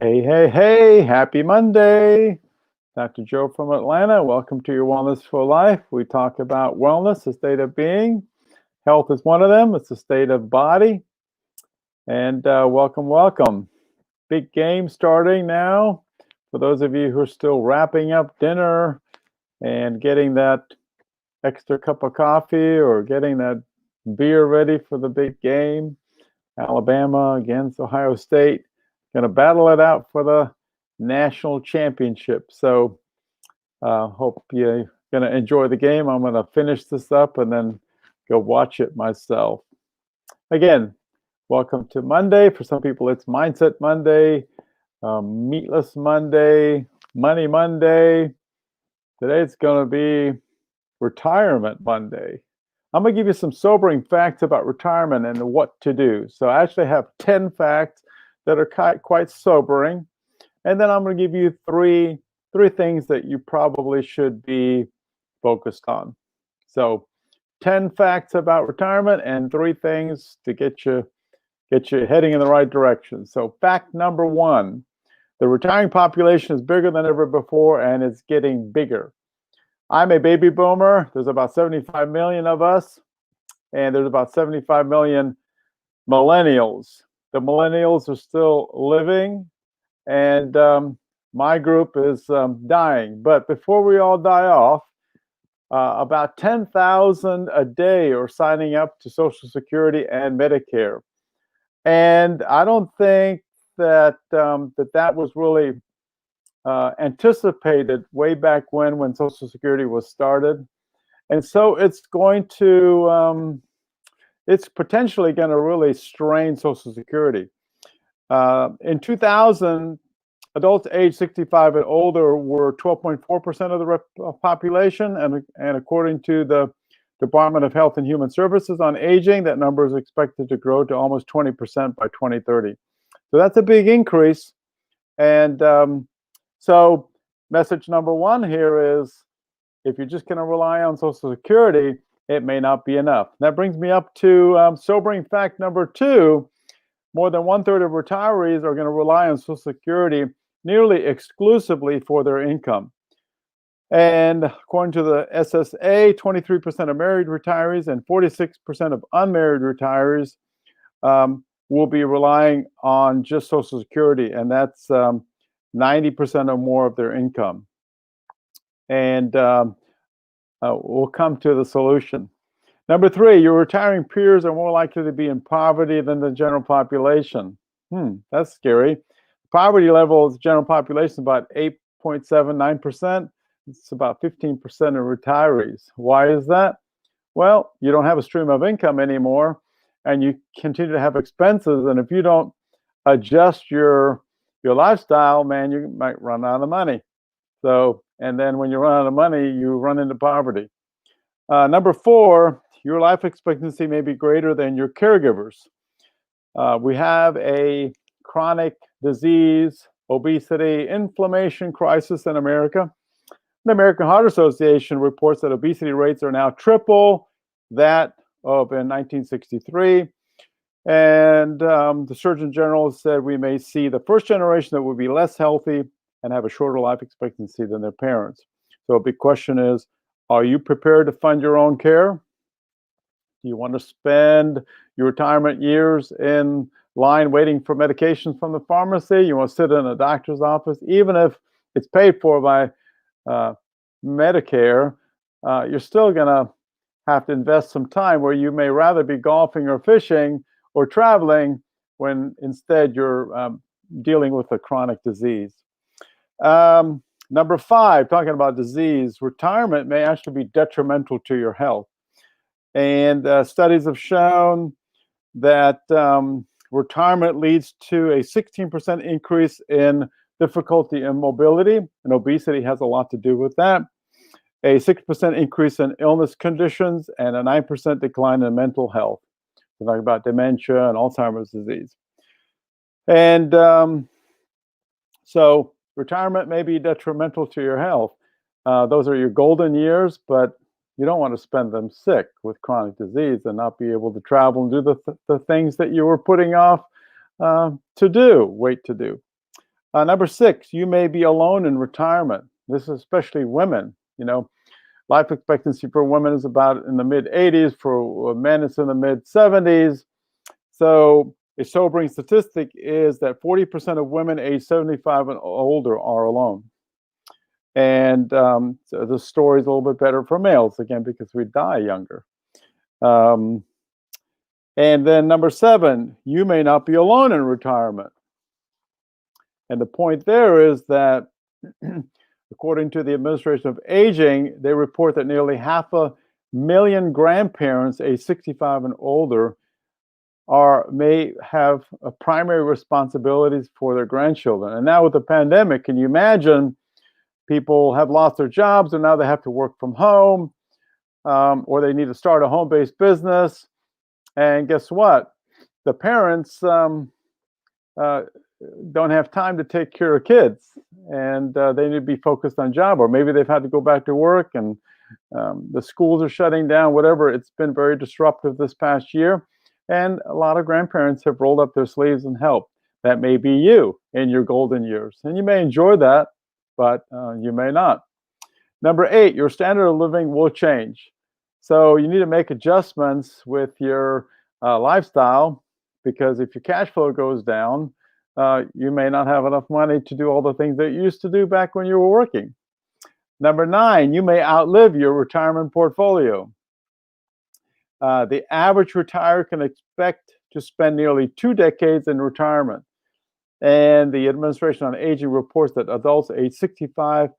Hey, happy Monday. Dr. Joe from Atlanta. Welcome to Your Wellness for Life. We talk about wellness, the state of being. Health is one of them. It's the state of body. And welcome. Big game starting now. For those of you who are still wrapping up dinner and getting that extra cup of coffee or getting that beer ready for the big game, Alabama against Ohio State. Going to battle it out for the national championship. So hope you're going to enjoy the game. I'm going to finish this up and then go watch it myself. Again, welcome to Monday. For some people, it's Mindset Monday, Meatless Monday, Money Monday. Today it's going to be Retirement Monday. I'm going to give you some sobering facts about retirement and what to do. So I actually have 10 facts that are quite sobering. And then I'm going to give you three things that you probably should be focused on. So 10 facts about retirement and 3 things to get you heading in the right direction. So fact number 1, the retiring population is bigger than ever before and it's getting bigger. I'm a baby boomer. There's about 75 million of us, and there's about 75 million millennials. The millennials are still living, and my group is dying. But before we all die off, about 10,000 a day are signing up to Social Security and Medicare. And I don't think that that was really anticipated way back when Social Security was started. And so it's potentially going to really strain Social Security. In 2000, adults age 65 and older were 12.4% of the population, and according to the Department of Health and Human Services on Aging, that number is expected to grow to almost 20% by 2030. So that's a big increase. And so message number 1 here is, if you're just going to rely on Social Security, it may not be enough. That brings me up to sobering fact number 2. More than 1/3 of retirees are going to rely on Social Security nearly exclusively for their income. And according to the SSA, 23% of married retirees and 46% of unmarried retirees will be relying on just Social Security, and that's 90% or more of their income. And we'll come to the solution. Number 3, your retiring peers are more likely to be in poverty than the general population. That's scary. Poverty level of the general population is about 8.79%. It's about 15% of retirees. Why is that? Well, you don't have a stream of income anymore, and you continue to have expenses. And if you don't adjust your lifestyle, man, you might run out of money. So, and then when you run out of money, you run into poverty. Number 4, your life expectancy may be greater than your caregivers. We have a chronic disease, obesity, inflammation crisis in America. The American Heart Association reports that obesity rates are now triple that of in 1963. And the Surgeon General said we may see the first generation that will be less healthy and have a shorter life expectancy than their parents. So a big question is, are you prepared to fund your own care? Do you want to spend your retirement years in line waiting for medications from the pharmacy? You want to sit in a doctor's office? Even if it's paid for by Medicare, you're still going to have to invest some time where you may rather be golfing or fishing or traveling when instead you're dealing with a chronic disease. Number 5, talking about disease, retirement may actually be detrimental to your health. And studies have shown that retirement leads to a 16% increase in difficulty in mobility, and obesity has a lot to do with that. A 6% increase in illness conditions and a 9% decline in mental health. We're talking about dementia and Alzheimer's disease. And so retirement may be detrimental to your health. Those are your golden years, but you don't want to spend them sick with chronic disease and not be able to travel and do the things that you were putting off to do. Number 6, you may be alone in retirement. This is especially women. Life expectancy for women is about in the mid 80s. For men, it's in the mid 70s. So a sobering statistic is that 40% of women age 75 and older are alone. And so the story's a little bit better for males, again, because we die younger. And then number 7, you may not be alone in retirement. And the point there is that according to the Administration of Aging, they report that nearly 500,000 grandparents aged 65 and older may have primary responsibilities for their grandchildren. And now with the pandemic, can you imagine people have lost their jobs and now they have to work from home, or they need to start a home-based business. And guess what? The parents don't have time to take care of kids, and they need to be focused on job, or maybe they've had to go back to work and the schools are shutting down, whatever. It's been very disruptive this past year, and a lot of grandparents have rolled up their sleeves and helped. That may be you in your golden years, and you may enjoy that, but you may not. Number 8, your standard of living will change. So you need to make adjustments with your lifestyle, because if your cash flow goes down, you may not have enough money to do all the things that you used to do back when you were working. Number 9, you may outlive your retirement portfolio. The average retirer can expect to spend nearly 2 decades in retirement. And the Administration on Aging reports that adults age 65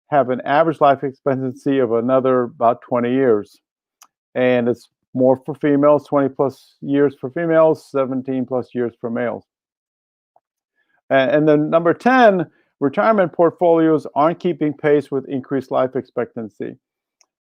have an average life expectancy of another about 20 years. And it's more for females, 20 plus years for females, 17 plus years for males. And then number 10, retirement portfolios aren't keeping pace with increased life expectancy.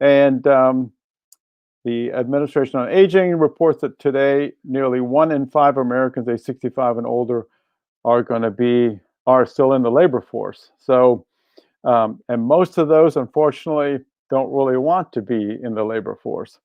And the Administration on Aging reports that today, nearly 1 in 5 Americans age 65 and older are still in the labor force. So, and most of those, unfortunately, don't really want to be in the labor force.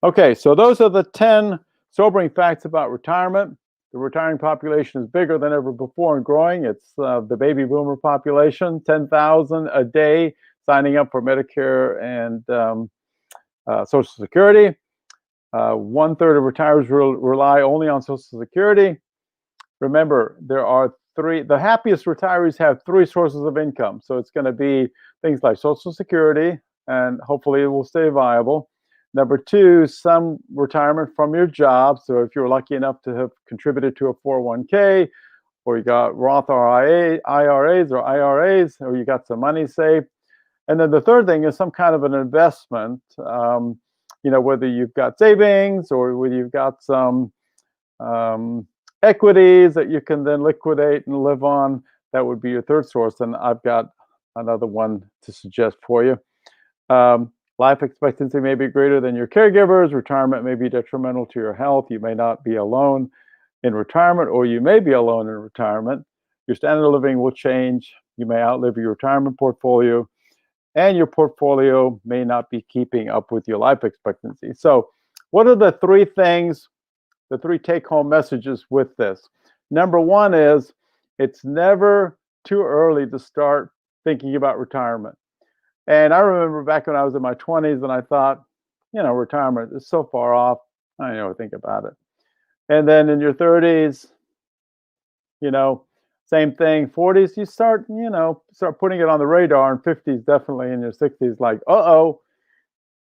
Okay, so those are the 10 sobering facts about retirement. The retiring population is bigger than ever before and growing. It's the baby boomer population, 10,000 a day signing up for Medicare and Social Security. 1/3 of retirees rely only on Social Security. Remember, the happiest retirees have 3 sources of income. So it's going to be things like Social Security, and hopefully it will stay viable. Number 2, some retirement from your job. So if you're lucky enough to have contributed to a 401k, or you got Roth IRAs, or you got some money saved. And then the third thing is some kind of an investment, whether you've got savings or whether you've got some equities that you can then liquidate and live on. That would be your third source. And I've got another one to suggest for you. Life expectancy may be greater than your caregivers. Retirement may be detrimental to your health. You may not be alone in retirement, or you may be alone in retirement. Your standard of living will change. You may outlive your retirement portfolio, and your portfolio may not be keeping up with your life expectancy. So what are the 3 things, the 3 take-home messages with this? Number 1 is it's never too early to start thinking about retirement. And I remember back when I was in my 20s and I thought, retirement is so far off. I don't ever think about it. And then in your 30s, same thing. 40s, you start putting it on the radar. And 50s, definitely. In your 60s, like, uh-oh.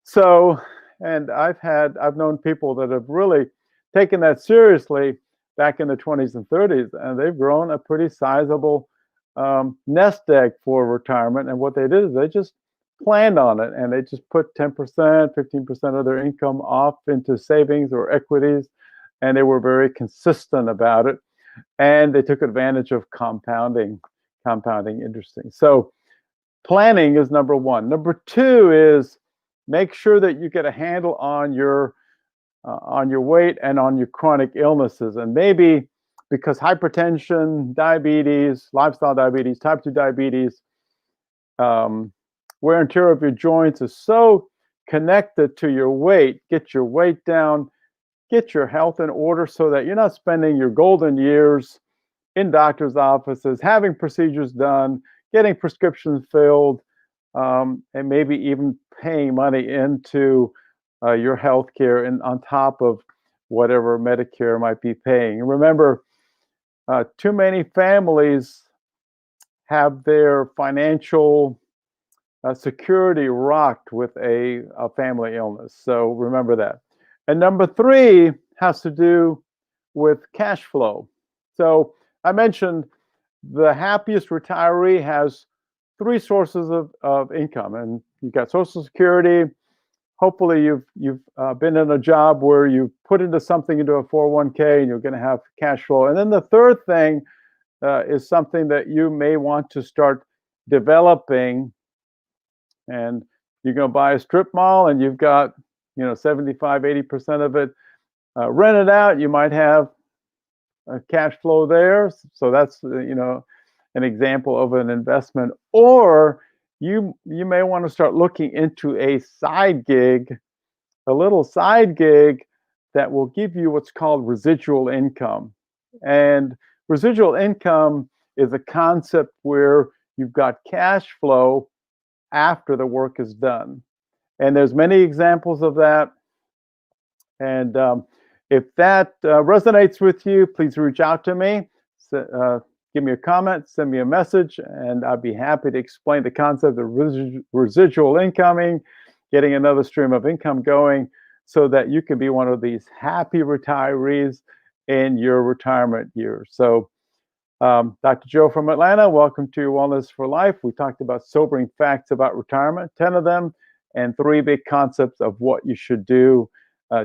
So, and I've known people that have really taken that seriously back in the 20s and 30s, and they've grown a pretty sizable nest egg for retirement. And what they did is they just planned on it, and they just put 10%, 15% of their income off into savings or equities, and they were very consistent about it, and they took advantage of compounding interesting. So planning is number 1. Number 2 is make sure that you get a handle on your weight and on your chronic illnesses. And maybe because hypertension, diabetes, lifestyle diabetes, type 2 diabetes, wear and tear of your joints is so connected to your weight. Get your weight down, get your health in order so that you're not spending your golden years in doctor's offices, having procedures done, getting prescriptions filled, and maybe even paying money into your health care and on top of whatever Medicare might be paying. And remember, too many families have their financial security rocked with a family illness. So remember that. And number three has to do with cash flow. So I mentioned the happiest retiree has three sources of income, and you've got Social Security. Hopefully, you've been in a job where you put into something into a 401k, and you're going to have cash flow. And then the third thing is something that you may want to start developing, and you're going to buy a strip mall, and you've got 75-80% of it rented out. You might have a cash flow there, so that's an example of an investment. Or you may want to start looking into a side gig, a little side gig that will give you what's called residual income. And residual income is a concept where you've got cash flow after the work is done. And there's many examples of that. And if that resonates with you, please reach out to me. Give me a comment, send me a message, and I'd be happy to explain the concept of residual incoming, getting another stream of income going so that you can be one of these happy retirees in your retirement years. So Dr. Joe from Atlanta, welcome to Wellness for Life. We talked about sobering facts about retirement, 10 of them, and 3 big concepts of what you should do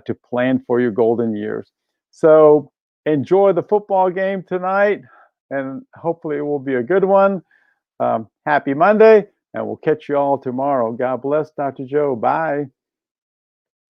to plan for your golden years. So enjoy the football game tonight, and hopefully it will be a good one. Happy Monday, and we'll catch you all tomorrow. God bless, Dr. Joe. Bye.